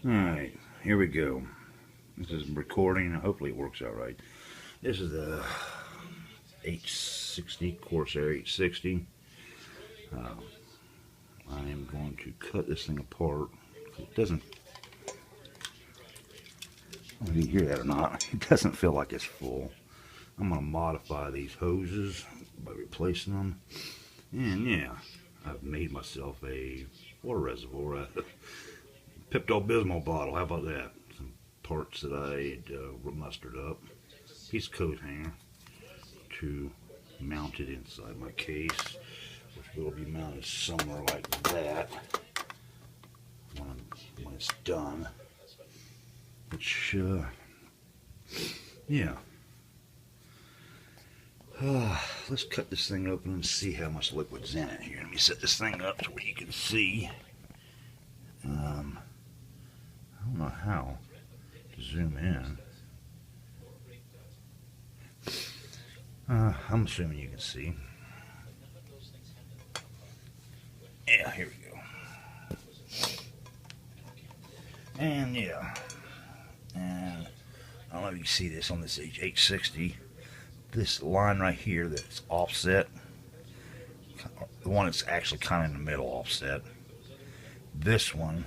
Alright, here we go. This is recording. Hopefully it works out right. This is the H60, Corsair H60. I am going to cut this thing apart. It doesn't, I don't know if you hear that or not, it doesn't feel like it's full. I'm going to modify these hoses by replacing them. And yeah, I've made myself a water reservoir out of pepto-bismol bottle. How about that? Some parts that I mustered up. Piece of coat hanger to mount it inside my case, which will be mounted somewhere like that when it's done. Which, yeah. Let's cut this thing open and see how much liquid's in it here. Let me set this thing up to where you can see. I don't know how to zoom in. I'm assuming you can see. Yeah, here we go. And yeah, and I don't know if you can see this on this H60. This line right here that's offset, the one that's actually kind of in the middle offset. This one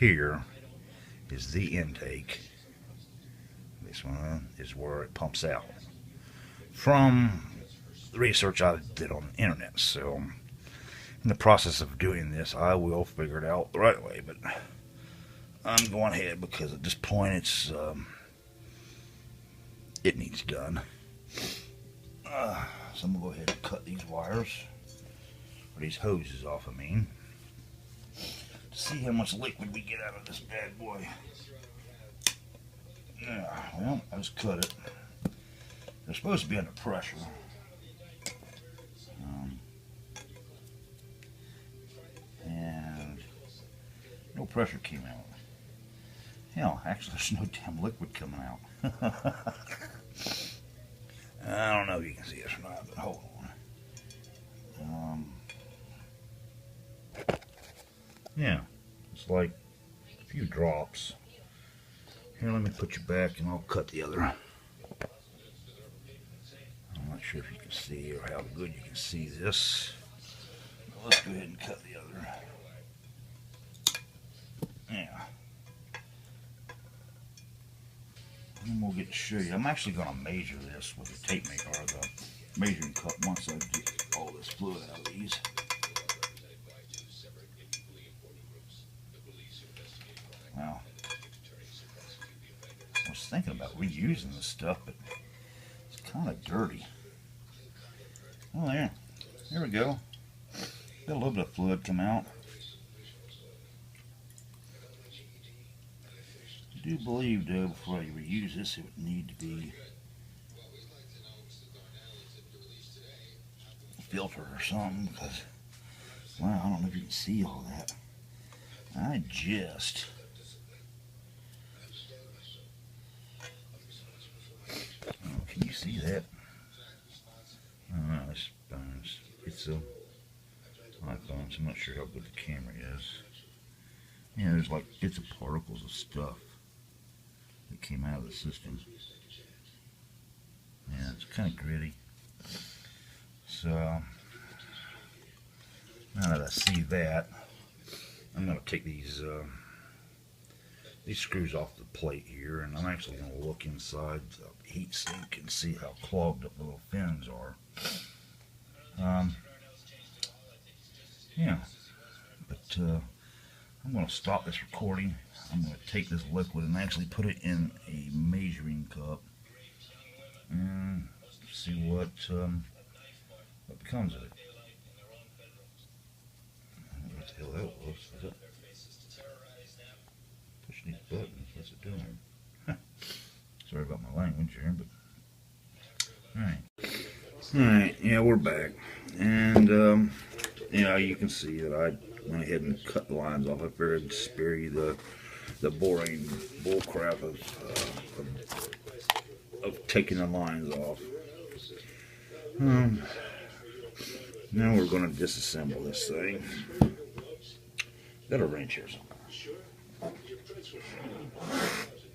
here is the intake. This one is where it pumps out. From the research I did on the internet, so in the process of doing this, I will figure it out the right way. But I'm going ahead because at this point it needs done. So I'm gonna go ahead and cut these wires, or these hoses off. I mean, to see how much liquid we get out of this bad boy. Yeah, well, I just cut it. They're supposed to be under pressure. And no pressure came out. Hell, actually there's no damn liquid coming out. I don't know if you can see this or not, but hold on. Yeah, it's like a few drops. Here, let me put you back and I'll cut the other. I'm not sure if you can see or how good you can see this. But let's go ahead and cut the other. Yeah. And we'll get to show you. I'm actually going to measure this with a tape measure, or the measuring cup, once I get all this fluid out of these. Well, I was thinking about reusing this stuff, but it's kind of dirty. Oh, there we go. Got a little bit of fluid come out. I do believe, though, before I reuse this, it would need to be filtered or something, because, well, I don't know if you can see all that. I just... Oh, can you see that? I don't know, it's a iPhone, so I'm not sure how good the camera is. Yeah, there's like bits of particles of stuff that came out of the system. Yeah, it's kind of gritty. So, now that I see that, I'm going to take these screws off the plate here, and I'm actually going to look inside the heat sink and see how clogged up the little fins are. Yeah, but I'm going to stop this recording. I'm going to take this liquid and actually put it in a measuring cup and see what becomes of it. What the hell that was? Is it pushing these buttons? What's it doing? Sorry about my language here, but alright, yeah, we're back, and yeah, you can see that I went ahead and cut the lines off. I figured to spare you the boring bull crap of taking the lines off. Now we're going to disassemble this thing. Got a wrench here somewhere. Your prints were found in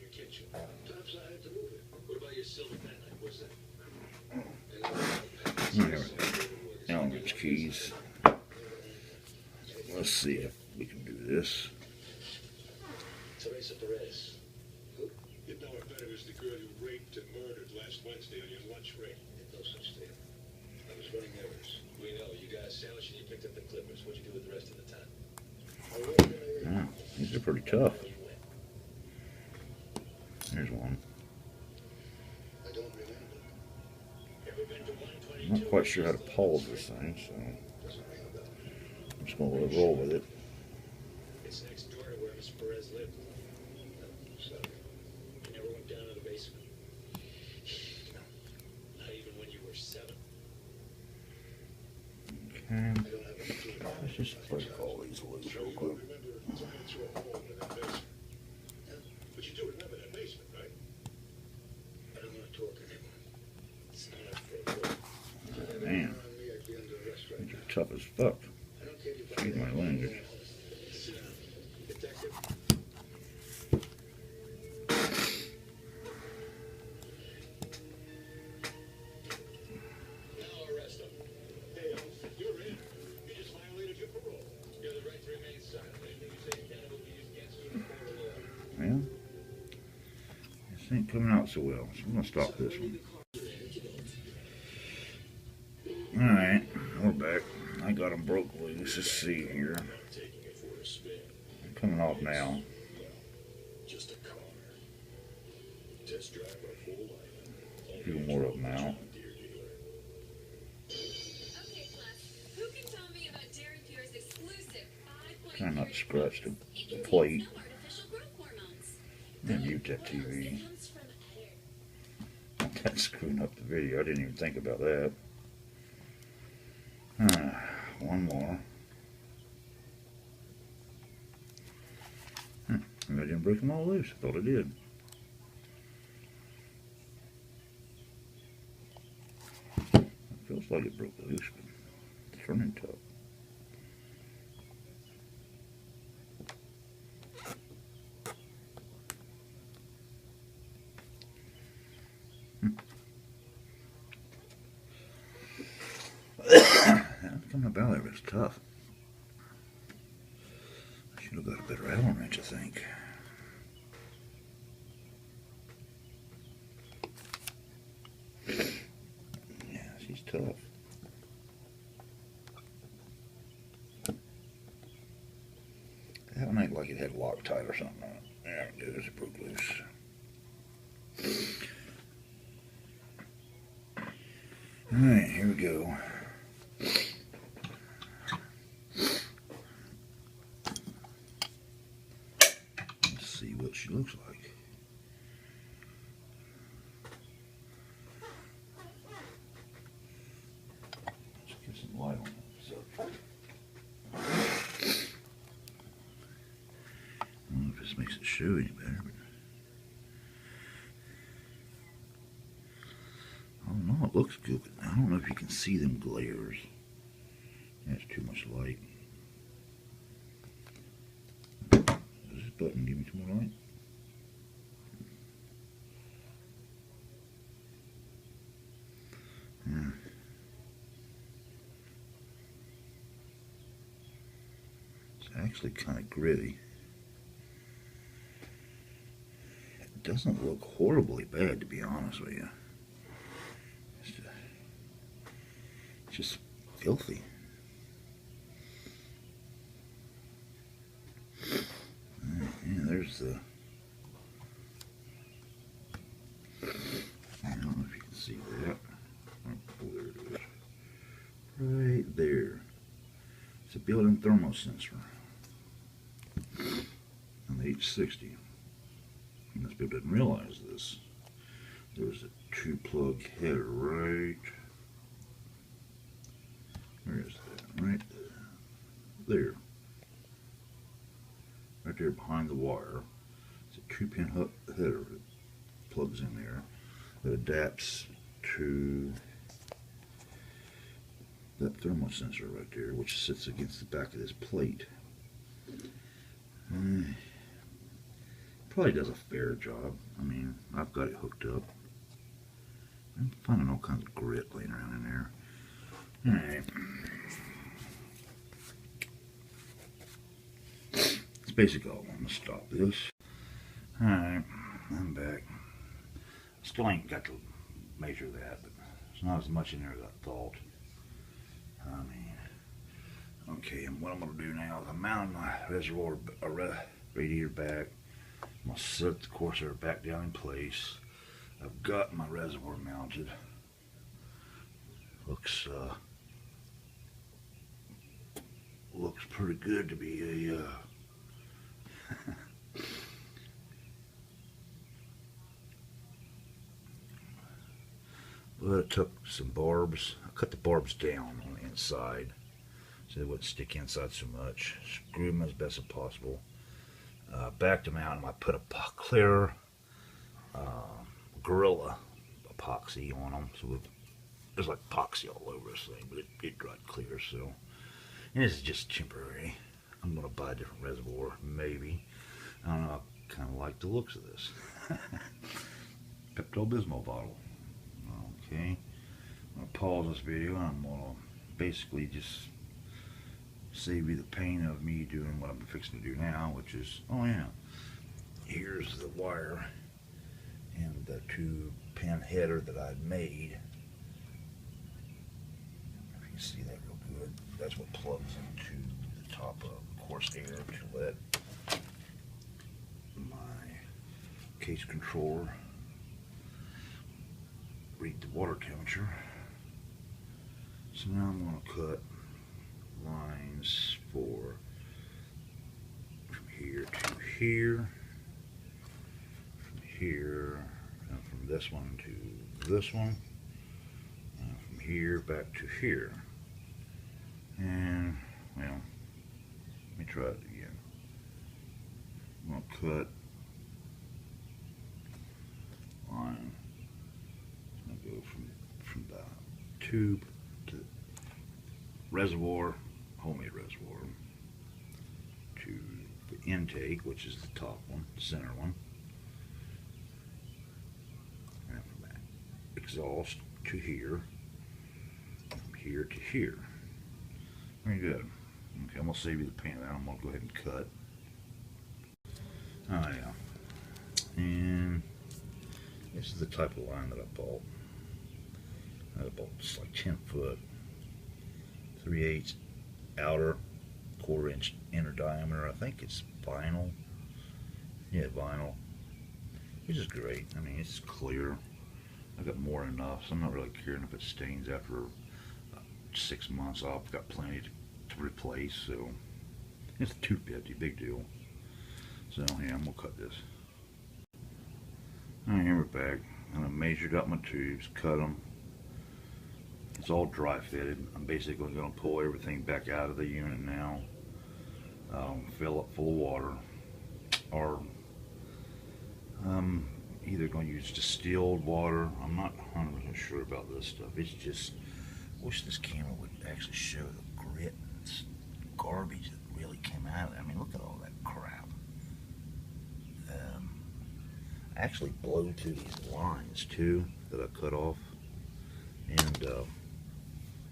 your kitchen. Perhaps I had to move it. What about your silver pen knife? What's that? Elements keys. Let's see if we can do this. Teresa Perez. Who? You'd know her better as the girl you raped and murdered last Wednesday on your lunch break. No such thing. I was running errands. We know. You got a sandwich and you picked up the clippers. What'd you do with the rest of the time? Yeah, these are pretty tough. Here's one. I don't remember. I'm not quite sure how to pause this thing, so I'm just going to let it roll with it. It's next door to where Miss Perez lived. So, you never went down to the basement? No. Not even when you were 7? Okay. Let's just break all these loose real quick. But you do remember that basement, right? I don't want to talk anymore. It's not up for a vote. Man, these are tough as fuck. Excuse my language. Sit down. Detective. Now arrest him. Hey, you're in. You just violated your parole. You have the right to remain silent. Anything you say can will be used against you in a court of law. Well, this ain't coming out so well, so I'm going to stop this one. Alright, we're back. I got them broke loose. Let's see here. I'm coming off now. Just a car. Test drive our full life. A few more of them out. Okay, class. Who can tell me about Dairy Pure's exclusive 5.0 Trying not to scratch the plate. no artificial growth hormones? And mute that TV. It comes from udder. That's screwing up the video. I didn't even think about that. One more. I didn't break them all loose. I thought I did. It feels like it broke loose, but it's turning tough. Coming about it was tough. I should have got a better Allen wrench, I think. Yeah, she's tough. That one ain't like it had Loctite or something on it. There it goes, it broke loose. Alright, here we go. Let's see what she looks like. Let's get some light on that. So, I don't know if this makes it show any better, but I don't know, it looks good, but I don't know if you can see them glares. That's too much light. Does this button give me some more light? Yeah. It's actually kind of gritty. It doesn't look horribly bad, to be honest with you. It's just filthy. Yeah, there's the... I don't know if you can see that. Oh, there it is. Right there. It's a built-in thermosensor on the H60. Most people didn't realize this. There was a 2-plug header right... Where is that? Right there. Right there behind the wire. It's a 2-pin header that plugs in there. That adapts to that thermosensor right there, which sits against the back of this plate. Probably does a fair job. I mean, I've got it hooked up. I'm finding all kinds of grit laying around in there. Alright. That's basically all I want to stop this. Alright, I'm back. Still ain't got to measure that, but there's not as much in there as I thought. I mean, okay, and what I'm going to do now is I'm mounting my reservoir radiator back. I'm going to set the corsair back down in place. I've got my reservoir mounted. Looks pretty good to be a but I took some barbs. I cut the barbs down on the inside so they wouldn't stick inside so much. Screw them as best as possible. Backed them out and I put a clear Gorilla epoxy on them. So there's like epoxy all over this thing, but it dried clear. So, and this is just temporary. I'm going to buy a different reservoir, maybe. I don't know. I kind of like the looks of this. Pepto-bismol bottle. Okay, I'm going to pause this video and I'm going to basically just save you the pain of me doing what I'm fixing to do now, which is, oh yeah, here's the wire and the 2-pin header that I made. If you can see that real good, that's what plugs into the top of the corsair to let my case controller read the water temperature. So now I'm going to cut lines for from here to here, from here, and from this one to this one, and from here back to here. And, well, let me try it again. I'm going to cut line. I'm going to go from the tube to the reservoir, homemade reservoir, to the intake, which is the top one, the center one, and from that exhaust to here, from here to here. Very good. Okay, I'm going to save you the pain of that. I'm going to go ahead and cut. Oh yeah. And this is the type of line that I bought. I bought just like 10 foot, 3/8 outer, 1/4 inch inner diameter. I think it's vinyl. Yeah, vinyl. Which is great. I mean, it's clear. I've got more than enough, so I'm not really caring if it stains after 6 months. I've got plenty to replace, so it's $2.50, big deal. So yeah, I'm gonna cut this. Alright, here we're back. And I measured out my tubes, cut them. It's all dry fitted. I'm basically going to pull everything back out of the unit now. Fill it full of water, or I'm either going to use distilled water. I'm not 100% sure about this stuff. It's just, I wish this camera would actually show the grit and garbage that really came out of it. I mean, look at all that crap. I actually blow through these lines too that I cut off, and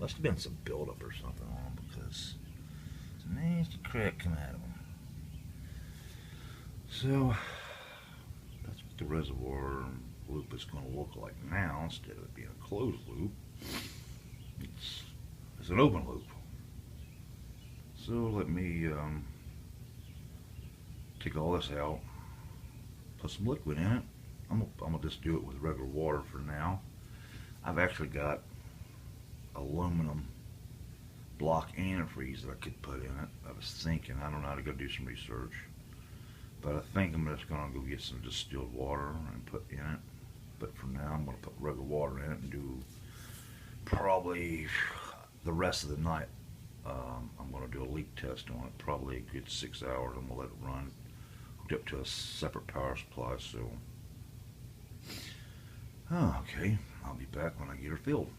must have been some buildup or something on them, because it's a nasty crack come out of them. So that's what the reservoir loop is going to look like now. Instead of it being a closed loop, it's an open loop. So let me take all this out, put some liquid in it. I'm gonna just do it with regular water for now. I've actually got aluminum block antifreeze that I could put in it. I was thinking, I don't know how to go do some research, but I think I'm just gonna go get some distilled water and put in it. But for now, I'm gonna put regular water in it and do probably the rest of the night. I'm gonna do a leak test on it, probably a good 6 hours. I'm gonna let it run, hooked up to a separate power supply. So, okay, I'll be back when I get her filled.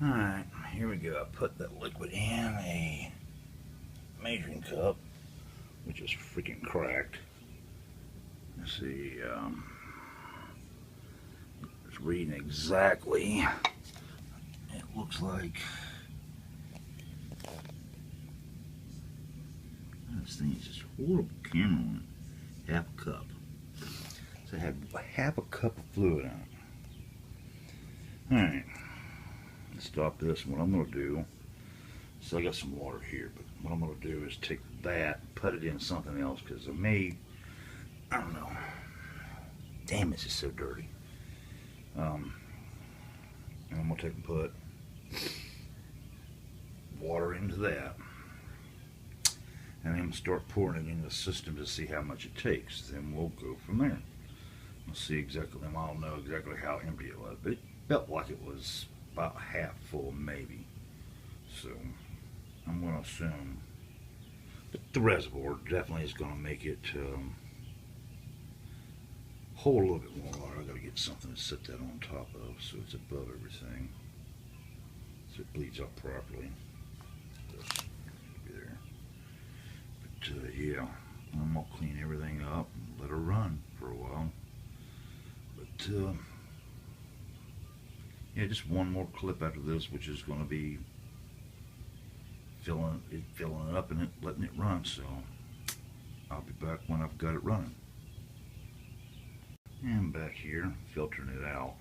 Alright, here we go. I put that liquid in a measuring cup, which is freaking cracked. let's see, it's reading exactly. It looks like this thing is just horrible camera on it. Half a cup. So I had half a cup of fluid on it. Alright, let's stop this. What I'm going to do, so I got some water here, but what I'm going to do is take that, put it in something else, because I don't know. Damn, this is so dirty. And I'm going to take and put water into that. And then I'm going to start pouring it into the system to see how much it takes. Then we'll go from there. We'll see exactly, then I'll know exactly how empty it was. But it felt like it was about half full, maybe. So I'm going to assume that the reservoir definitely is going to make it hold a little bit more water. I've got to get something to set that on top of so it's above everything, so it bleeds out properly. There. But yeah, I'm going to clean everything up and let her run for a while. But yeah, just one more clip after this, which is going to be filling it up and letting it run. So I'll be back when I've got it running. And I'm back here filtering it out,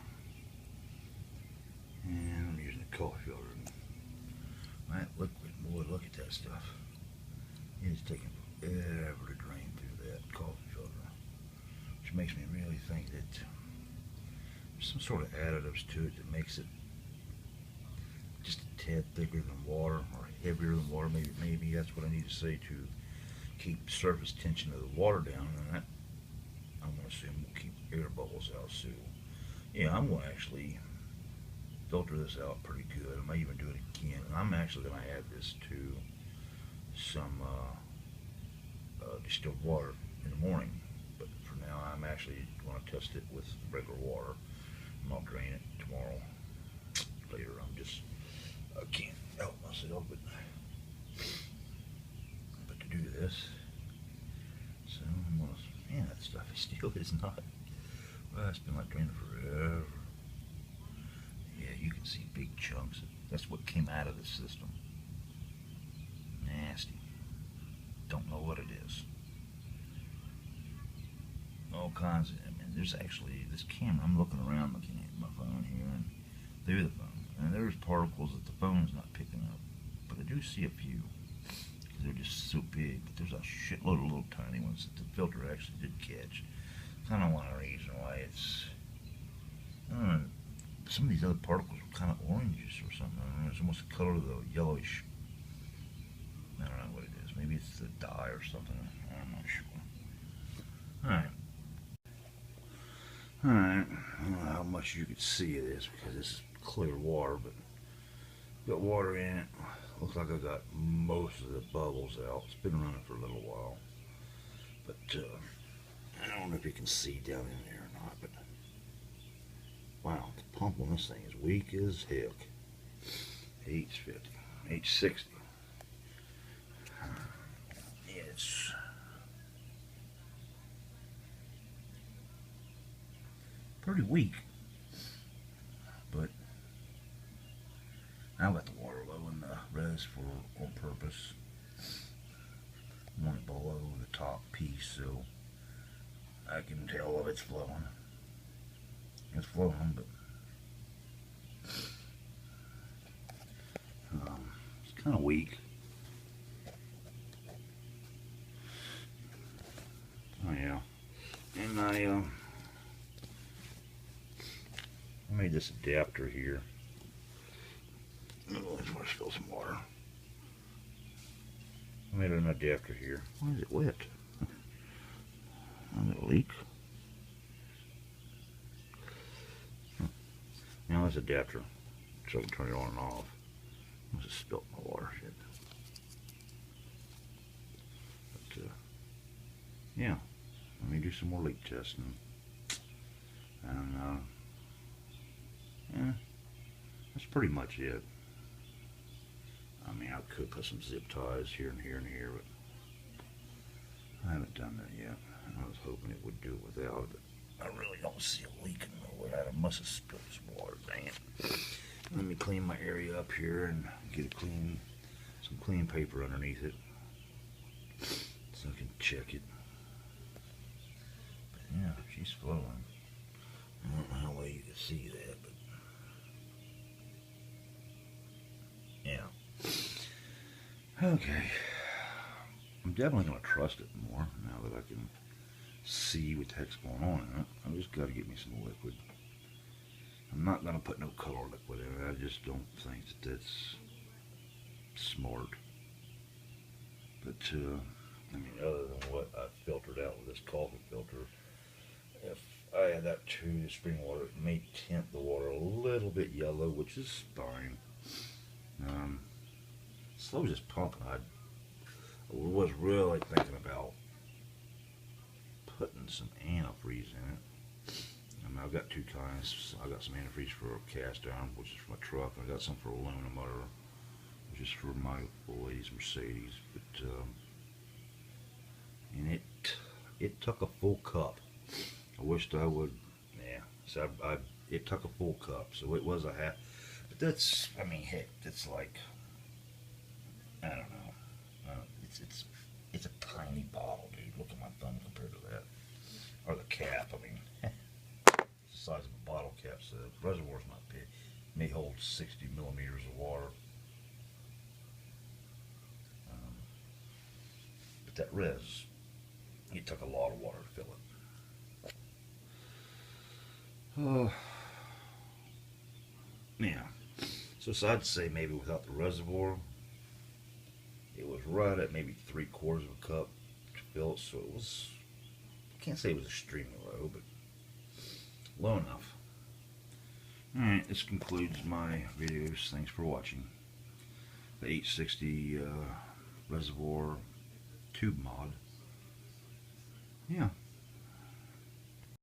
and I'm using a coffee filter. That liquid, boy, look at that stuff. It's taking forever to drain through that coffee filter, which makes me really think that there's some sort of additives to it that makes it just a tad thicker than water, or heavier than water. Maybe that's what I need to say to keep surface tension of the water down, and that, I'm going to assume, will keep air bubbles out. So yeah, I'm going to actually filter this out pretty good. I might even do it again, and I'm actually going to add this to some distilled water in the morning. But for now, I'm actually going to test it with regular water, and I'll drain it tomorrow later. I can't help myself but to do this. So I'm going to, man, that stuff still is not, well, it's been like draining forever. Yeah, you can see big chunks. That's what came out of the system. Nasty. Don't know what it is. All kinds of, I mean, there's actually this camera. I'm looking around, looking at my phone here, and through the phone, and there's particles that the phone's not picking up. But I do see a few, because they're just so big. But there's a shitload of little tiny ones that the filter actually did catch. Kind of one reason why it's, I don't know, some of these other particles are kind of orangish or something. I don't know, it's almost the color of the yellowish. I don't know what it is. Maybe it's the dye or something. I'm not sure. Alright. Alright. I don't know how much you could see of this because this is clear water, but got water in it. Looks like I got most of the bubbles out. It's been running for a little while. But I don't know if you can see down in there or not, but wow, the pump on this thing is weak as heck. H50, H60. It's pretty weak, but I've got the water low in the res for on purpose. I want it below the top piece so I can tell if it's flowing. It's flowing, but it's kind of weak. Oh yeah, and I made this adapter here. I just want to spill some water. I made an adapter here. Why is it wet? Does it leak? Now this adapter, so I can turn it on and off. I just spilled my water shit. But yeah, let me do some more leak testing. And yeah, that's pretty much it. I mean, I could put some zip ties here and here and here, but I haven't done that yet. was hoping it would do it without it, but I really don't see a leak nowhere. I must have spilled some water, dang it. Let me clean my area up here and get some clean paper underneath it so I can check it. But yeah, she's flowing. I don't know how well you can see that, but yeah. Okay. I'm definitely going to trust it more now that I can see what the heck's going on in it. I just got to get me some liquid. I'm not going to put no color liquid in it. I just don't think that that's smart. But, I mean, other than what I filtered out with this coffee filter, if I add that to the spring water, it may tint the water a little bit yellow, which is fine. Slow just pumping. I was really thinking about putting some antifreeze in it. I mean, I've got two kinds. I got some antifreeze for a cast iron, which is for my truck, and I got some for aluminum motor, which is for my old lady's Mercedes. But and it took a full cup. I wished I would. Yeah, so it took a full cup, so it was a half. But that's, I mean, heck, it's like, I don't know. It's a tiny bottle, dude. Look at my thumb compared to that. Or the cap, I mean. It's the size of a bottle cap, so the reservoir's not big. It may hold 60 millimeters of water. But that res, it took a lot of water to fill it. Yeah. So I'd say maybe without the reservoir, it was right at maybe 3/4 of a cup to fill it, so it was, I can't say it was extremely low, but low enough. Alright, this concludes my videos. Thanks for watching. The H60 reservoir tube mod. Yeah.